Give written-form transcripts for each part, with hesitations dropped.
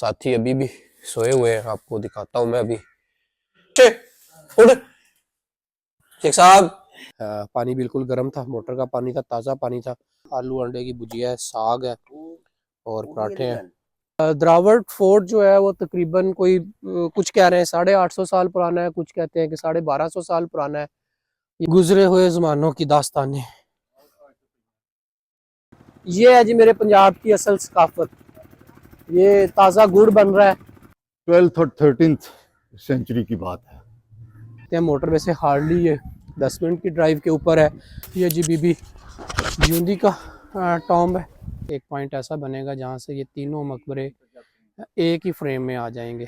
साथी अभी भी सोए हुए हैं, आपको दिखाता हूँ मैं अभी। उठ शेख साहब। पानी बिल्कुल गर्म था, मोटर का पानी था, ताज़ा पानी था। आलू अंडे की भुजिया है, साग है और पराठे हैं। द्रावड़ फोर्ट जो है वो तकरीबन कोई कुछ कह रहे हैं 850 साल पुराना है, कुछ कहते हैं कि 1250 साल पुराना है। गुजरे हुए जमानों की दास्तानें। ये है जी मेरे पंजाब की असल सकाफत। ये ताज़ा गुड़ बन रहा है। 12th और 13th सेंचुरी की बात है। मोटर में से हार्डली ये 10 मिनट की ड्राइव के ऊपर है। ये जी बीबी जिंदी का टॉम्ब है। एक पॉइंट ऐसा बनेगा जहाँ से ये तीनों मकबरे एक ही फ्रेम में आ जाएंगे।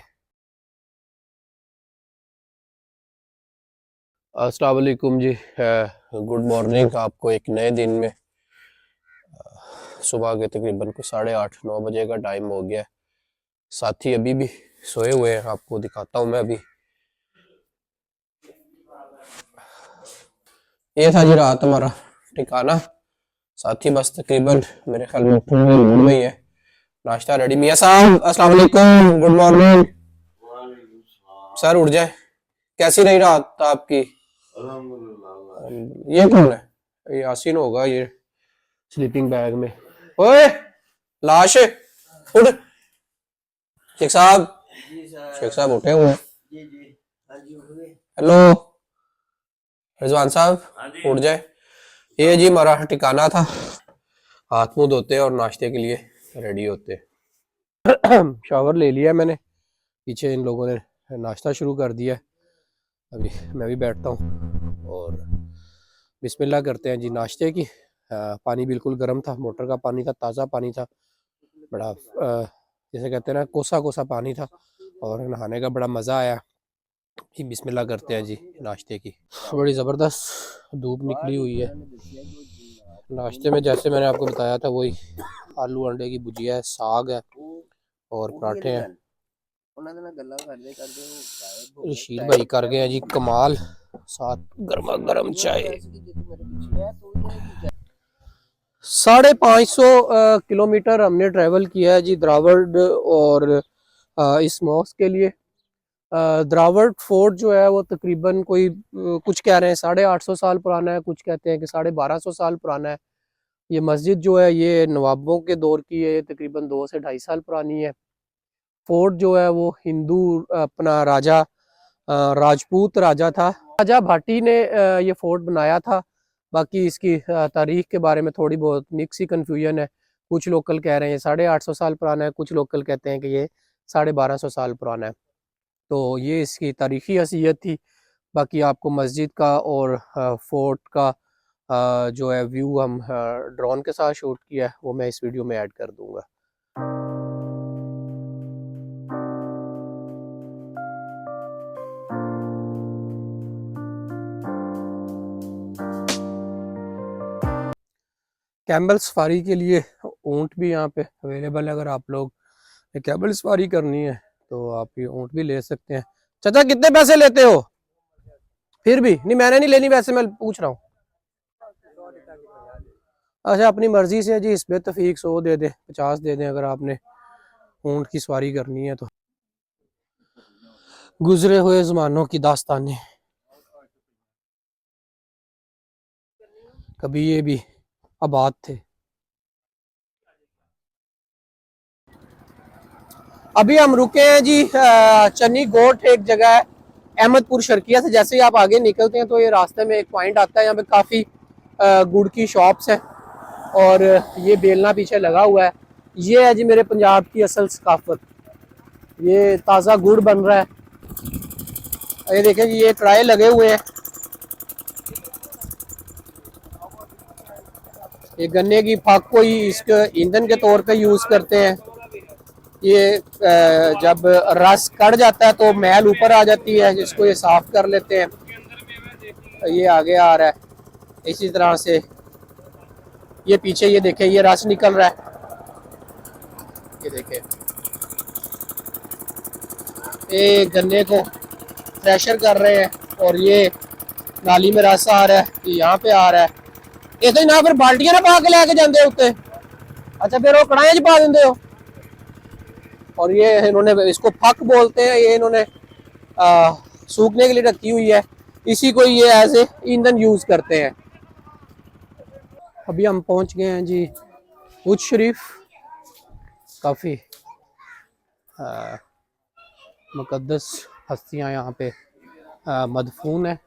अस्सलाम वालेकुम जी, गुड मॉर्निंग आपको एक नए दिन में। सुबह के तकरीबन को 8:30-9 बजे का टाइम हो गया है। साथी अभी भी सोए हुए हैं, आपको दिखाता हूँ मैं अभी। ये था जी रात हमारा ठिकाना। साथी बस तकरीबन मेरे ख्याल में उठने में मूड में ही है। नाश्ता रेडी। मियां साहब अस्सलाम वालेकुम, गुड मॉर्निंग। सर उठ जाए। कैसी रही रात आपकी? ये कौन है? ये यासीन होगा, ये स्लीपिंग बैग में। ओए लाश उठ शेख साहब। शेख साहब उठे हुए हैं। हेलो रिजवान साहब उठ जाए। ये जी हमारा ठिकाना था। हाथ मुंह धोते और नाश्ते के लिए रेडी होते। शावर ले लिया मैंने, पीछे इन लोगों ने नाश्ता शुरू कर दिया। अभी मैं भी बैठता हूँ और बिस्मिल्लाह करते हैं जी नाश्ते की। पानी बिल्कुल गर्म था, मोटर का पानी था, ताज़ा पानी था। बड़ा जैसे कहते हैं ना, कोसा कोसा पानी था और नहाने का बड़ा मज़ा आया। बिस्मिल्लाह करते हैं जी नाश्ते की। बड़ी ज़बरदस्त धूप निकली हुई है। नाश्ते में जैसे मैंने आपको बताया था वही आलू अंडे की भुजिया है, साग है और पराठे हैं। रशीद भाई कर गए हैं जी कमाल, साथ गर्मा गर्म चाय। 550 किलोमीटर हमने ट्रैवल किया है जी द्रावड़ और इस मॉस्क के लिए। द्रावड़ फोर्ट जो है वो तकरीबन कोई कुछ कह रहे हैं 850 साल पुराना है, कुछ कहते हैं कि 1250 साल पुराना है। ये मस्जिद जो है ये नवाबों के दौर की है, तकरीबन 2 से 2.5 साल पुरानी है। फोर्ट जो है वो हिंदू अपना राजा राजपूत राजा था, राजा भाटी ने ये फोर्ट बनाया था। बाकी इसकी तारीख के बारे में थोड़ी बहुत मिक्स ही कन्फ्यूजन है। कुछ लोकल कह रहे हैं 850 साल पुराना है, कुछ लोकल कहते हैं कि ये 1250 साल पुराना है। तो ये इसकी तारीखी हैसियत थी। बाकी आपको मस्जिद का और फोर्ट का जो है व्यू हम ड्रोन के साथ शूट किया है, वो मैं इस वीडियो में ऐड कर दूंगा। कैमल सफारी के लिए ऊंट भी यहाँ पे अवेलेबल है। अगर आप लोग कैमल सफारी करनी है तो आप ये ऊंट भी ले सकते हैं। चाचा कितने पैसे लेते हो? फिर भी नहीं, मैंने नहीं लेनी, वैसे मैं पूछ रहा हूँ। अच्छा अपनी मर्जी से है जी, इसमें तफीक 100 दे दें, 50 दे दें अगर आपने ऊंट की सवारी करनी है तो। गुजरे हुए जमानों की दास्तानें। कभी ये भी आबाद थे। अभी हम रुके हैं जी चन्नी गोट एक जगह है अहमदपुर शर्किया से। जैसे ही आप आगे निकलते हैं तो ये रास्ते में एक पॉइंट आता है, यहाँ पे काफ़ी गुड़ की शॉप्स हैं और ये बेलना पीछे लगा हुआ है। ये है जी मेरे पंजाब की असल सकाफत। ये ताज़ा गुड़ बन रहा है। ये देखें जी, ये ट्रायल लगे हुए हैं। ये गन्ने की फाक को ही इसके ईंधन के तौर पे यूज़ करते हैं। ये जब रस कट जाता है तो मैल ऊपर आ जाती है, जिसको ये साफ कर लेते हैं। ये आगे आ रहा है इसी तरह से। ये पीछे ये देखें, ये रस निकल रहा है। ये देखें, ये गन्ने को थ्रेशर कर रहे हैं और ये नाली में रस आ रहा है, ये यहाँ पे आ रहा है। ये तो ना फिर बाल्टियां ना पा के लेके जाते उत्ते। अच्छा फिर वो कढ़ाई च पा देंगे हो और ये इन्होंने, इसको फक बोलते हैं, ये इन्होंने सूखने के लिए रखी हुई है, इसी को ये एज ए ईंधन यूज करते हैं। अभी हम पहुंच गए हैं जी उज शरीफ। काफ़ी मुकद्दस हस्तियां यहाँ पे मदफून है।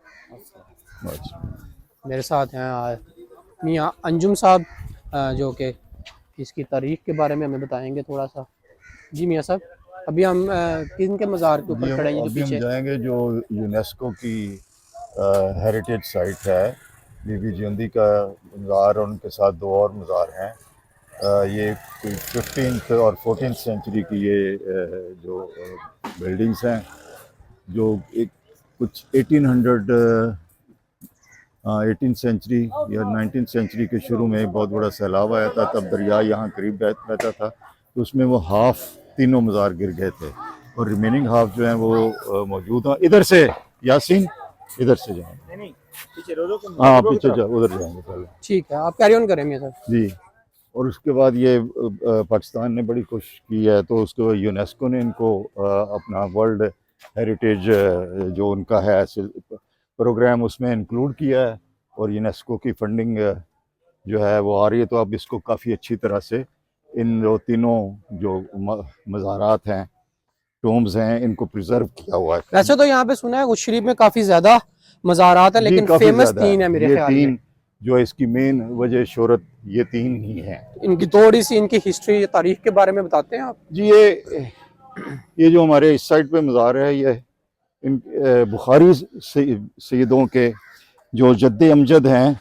मेरे साथ हैं मियाँ अंजुम साहब, जो कि इसकी तारीख के बारे में हमें बताएंगे थोड़ा सा। जी मियाँ साहब, अभी हम किन के मज़ार के जी ऊपर खड़े हैं जो अभी हम पीछे? जाएंगे जो यूनेस्को की हेरिटेज साइट है, बीबी जिंदी का मज़ार, और उनके साथ दो और मज़ार हैं। ये 15th और 14th सेंचुरी की ये जो बिल्डिंग्स हैं, जो एक कुछ 18th सेंचुरी या 19th सेंचुरी के शुरू में बहुत बड़ा सैलाब आया था, तब दरिया यहाँ करीब रहता था, तो उसमें वो हाफ तीनों मज़ार गिर गए थे, और रिमेनिंग हाफ जो हैं वो मौजूद हैं। इधर से यासीन, इधर से जाएंगे, हाँ पीछे जाओ, उधर जाएंगे पहले। ठीक है, आप कैरी ऑन करें मियाँ साहब। जी, और उसके बाद ये पाकिस्तान ने बड़ी कोशिश की है, तो उसको यूनेस्को ने इनको अपना वर्ल्ड हेरिटेज जो उनका है प्रोग्राम, उसमें इंक्लूड किया है, और यूनेस्को की फंडिंग जो है वो आ रही है। तो अब इसको काफ़ी अच्छी तरह से इन जो तीनों जो मज़ारात हैं, टोम्स हैं, इनको प्रिजर्व किया हुआ है। वैसे तो यहाँ पे सुना है उज शरीफ में काफ़ी ज़्यादा मज़ारात है, जी लेकिन काफ़ी फेमस ज़्यादा 3 है है, मेरे ये ख्याल में। 3 जो है इसकी मेन वजह शोहरत, ये 3 ही हैं। इनकी थोड़ी सी इनकी हिस्ट्री या तारीख के बारे में बताते हैं आप? जी ये जो हमारे इस साइड पे मज़ार है, ये इन बुखारी सैयदों के जो जद्दे अमजद हैं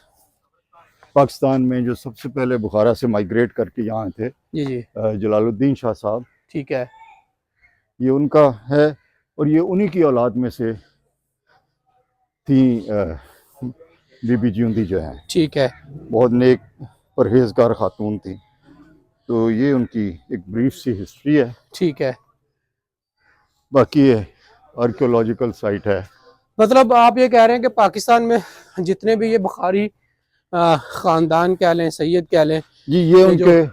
पाकिस्तान में, जो सबसे पहले बुखारा से माइग्रेट करके यहाँ थे, जी जी, जलालुद्दीन शाह साहब, ठीक है। ये उनका है, और ये उन्हीं की औलाद में से थी बीबी जिंदी जो है, ठीक है, बहुत नेक परहेजगार खातून थी। तो ये उनकी एक ब्रीफ सी हिस्ट्री है। ठीक है। बाकी ये आर्कियोलॉजिकल साइट है। मतलब आप ये कह रहे हैं कि पाकिस्तान में जितने भी ये बुखारी ख़ानदान कह लें, सैयद कह लें, जी ये ये जो उनके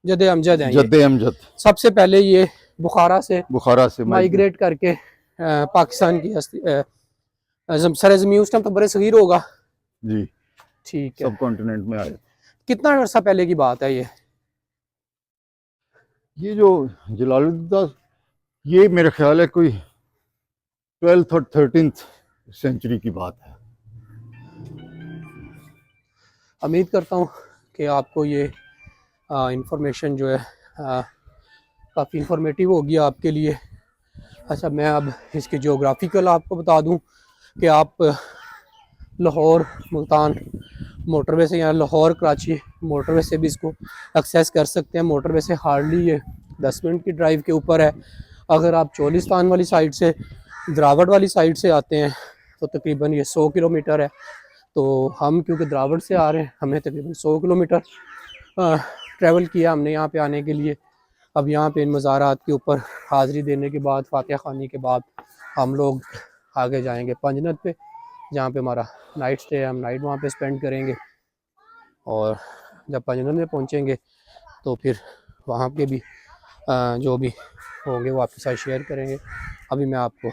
जद्दे अमजद हैं, ये जद्दे अमजद सबसे पहले ये बुखारा से बुखारा से माइग्रेट करके पाकिस्तान की सरजमीन उस टाइम तो बड़े सगीर होगा। जी ठीक है। सब कॉन्टिनेंट में आए। कितना अर्सा पहले की बात है ये? ये जो जलालुद्दीन, ये मेरे ख्याल है कोई 12th और 13th सेंचुरी की बात है। उम्मीद करता हूँ कि आपको ये इंफॉर्मेशन जो है काफ़ी इंफॉर्मेटिव होगी आपके लिए। अच्छा, मैं अब इसके ज्योग्राफिकल आपको बता दूं कि आप लाहौर मुल्तान मोटरवे से या लाहौर कराची मोटरवे से भी इसको एक्सेस कर सकते हैं। मोटरवे से हार्डली ये 10 मिनट की ड्राइव के ऊपर है। अगर आप चोलिस्तान वाली साइड से, द्रावड़ वाली साइड से आते हैं तो तकरीबन ये 100 किलोमीटर है। तो हम क्योंकि द्रावड़ से आ रहे हैं, हमें तकरीबन 100 किलोमीटर ट्रैवल किया हमने यहाँ पे आने के लिए। अब यहाँ पे इन मज़ारात के ऊपर हाज़िरी देने के बाद, फातिहा ख़ानी के बाद, हम लोग आगे जाएंगे पंजनद पे, जहाँ पे हमारा नाइट स्टे है। हम नाइट वहाँ पे स्पेंड करेंगे, और जब पंजनद में पहुँचेंगे तो फिर वहाँ के भी जो भी होंगे वो आपके साथ शेयर करेंगे। अभी मैं आपको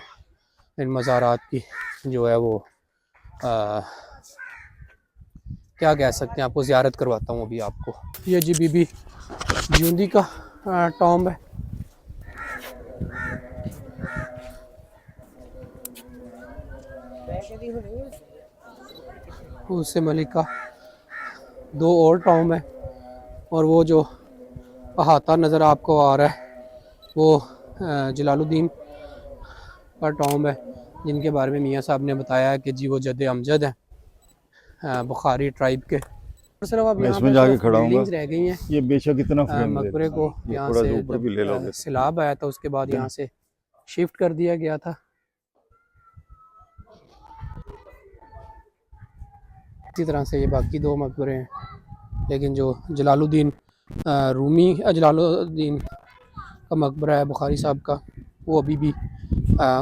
इन मज़ारात की जो है वो क्या कह सकते हैं, आपको ज़ियारत करवाता हूँ अभी आपको। ये जी बीबी जिंदी का टॉम्ब है। उससे मलिका 2 और टॉम्ब है, और वो जो अहाता नज़र आपको आ रहा है वो जलालुद्दीन का टॉम्ब है, जिनके बारे में मियाँ साहब ने बताया है कि जी वो जद्दे अमजद हैं बुखारी ट्राइब के। सिर्फ अब मैं यहाँ इसमें पे जाके सिर्फ खड़ा हूँगा। बिल्डिंग्स रह गई हैं। ये बेशक इतना फ्रेम दे मकबरे को ये यहाँ थोड़ा सा से ऊपर जब भी ले लोगे तो। सैलाब आया था उसके बाद यहाँ से शिफ्ट कर दिया गया था। इसी तरह से ये बाकी 2 मकबरे हैं, लेकिन जो जलालुद्दीन जलालुद्दीन का मकबरा है बुखारी साहब का, वो अभी भी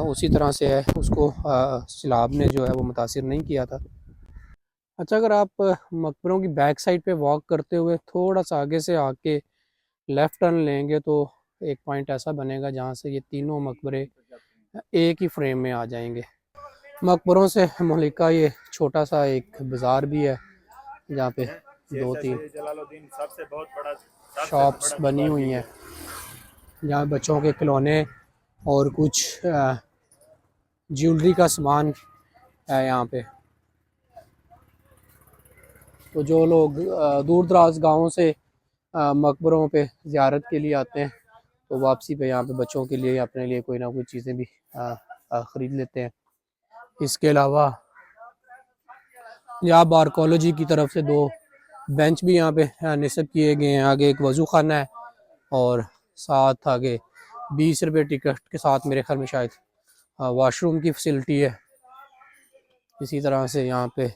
उसी तरह से है। उसको सैलाब ने जो है वो मुतासिर नहीं किया था। अच्छा, अगर आप मकबरों की बैक साइड पे वॉक करते हुए थोड़ा सा आगे से आके लेफ़्ट टर्न लेंगे तो एक पॉइंट ऐसा बनेगा जहाँ से ये तीनों मकबरे एक ही फ्रेम में आ जाएंगे। मकबरों से मुहल्लिका ये छोटा सा एक बाज़ार भी है जहाँ पे 2-3 शॉप्स बनी हुई हैं जहाँ बच्चों के खिलौने और कुछ ज्वेलरी का सामान है यहाँ पे। तो जो लोग दूर दराज गाँवों से मकबरों पे ज़ियारत के लिए आते हैं तो वापसी पे यहाँ पे बच्चों के लिए अपने लिए कोई ना कोई चीज़ें भी ख़रीद लेते हैं। इसके अलावा यहाँ बारकोलॉजी की तरफ से 2 बेंच भी यहाँ पे निस्ब किए गए हैं। आगे एक वज़ू खाना है और साथ आगे 20 रुपये टिकट के साथ मेरे ख्याल में शायद वॉशरूम की फैसिलिटी है। इसी तरह से यहाँ पे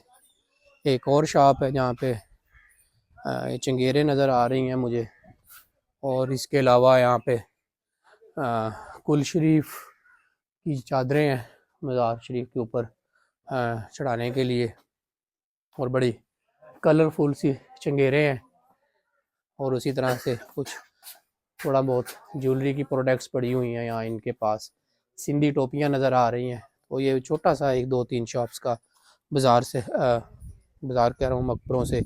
एक और शॉप है जहाँ पे चंगेरे नज़र आ रही हैं मुझे, और इसके अलावा यहाँ पे कुल शरीफ की चादरें हैं मज़ार शरीफ के ऊपर चढ़ाने के लिए, और बड़ी कलरफुल सी चंगेरे हैं। और उसी तरह से कुछ थोड़ा बहुत ज्वेलरी की प्रोडक्ट्स पड़ी हुई हैं यहाँ इनके पास। सिंधी टोपियाँ नज़र आ रही हैं। तो ये छोटा सा एक 2-3 शॉप्स का बाज़ार से बाज़ार कह रहा हूँ, मकबरों से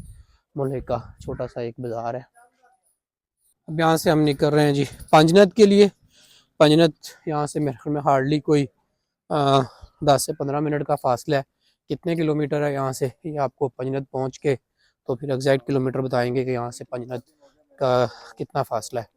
मुल्हिका छोटा सा एक बाज़ार है। अब यहाँ से हम निकल रहे हैं जी पंजनत के लिए। पंजनत यहाँ से मेरे ख्याल में हार्डली कोई 10 से 15 मिनट का फासला है। कितने किलोमीटर है यहाँ से ये आपको पंजनत पहुँच के तो फिर एग्जैक्ट किलोमीटर बताएंगे कि यहाँ से पंजनत का कितना फासला है।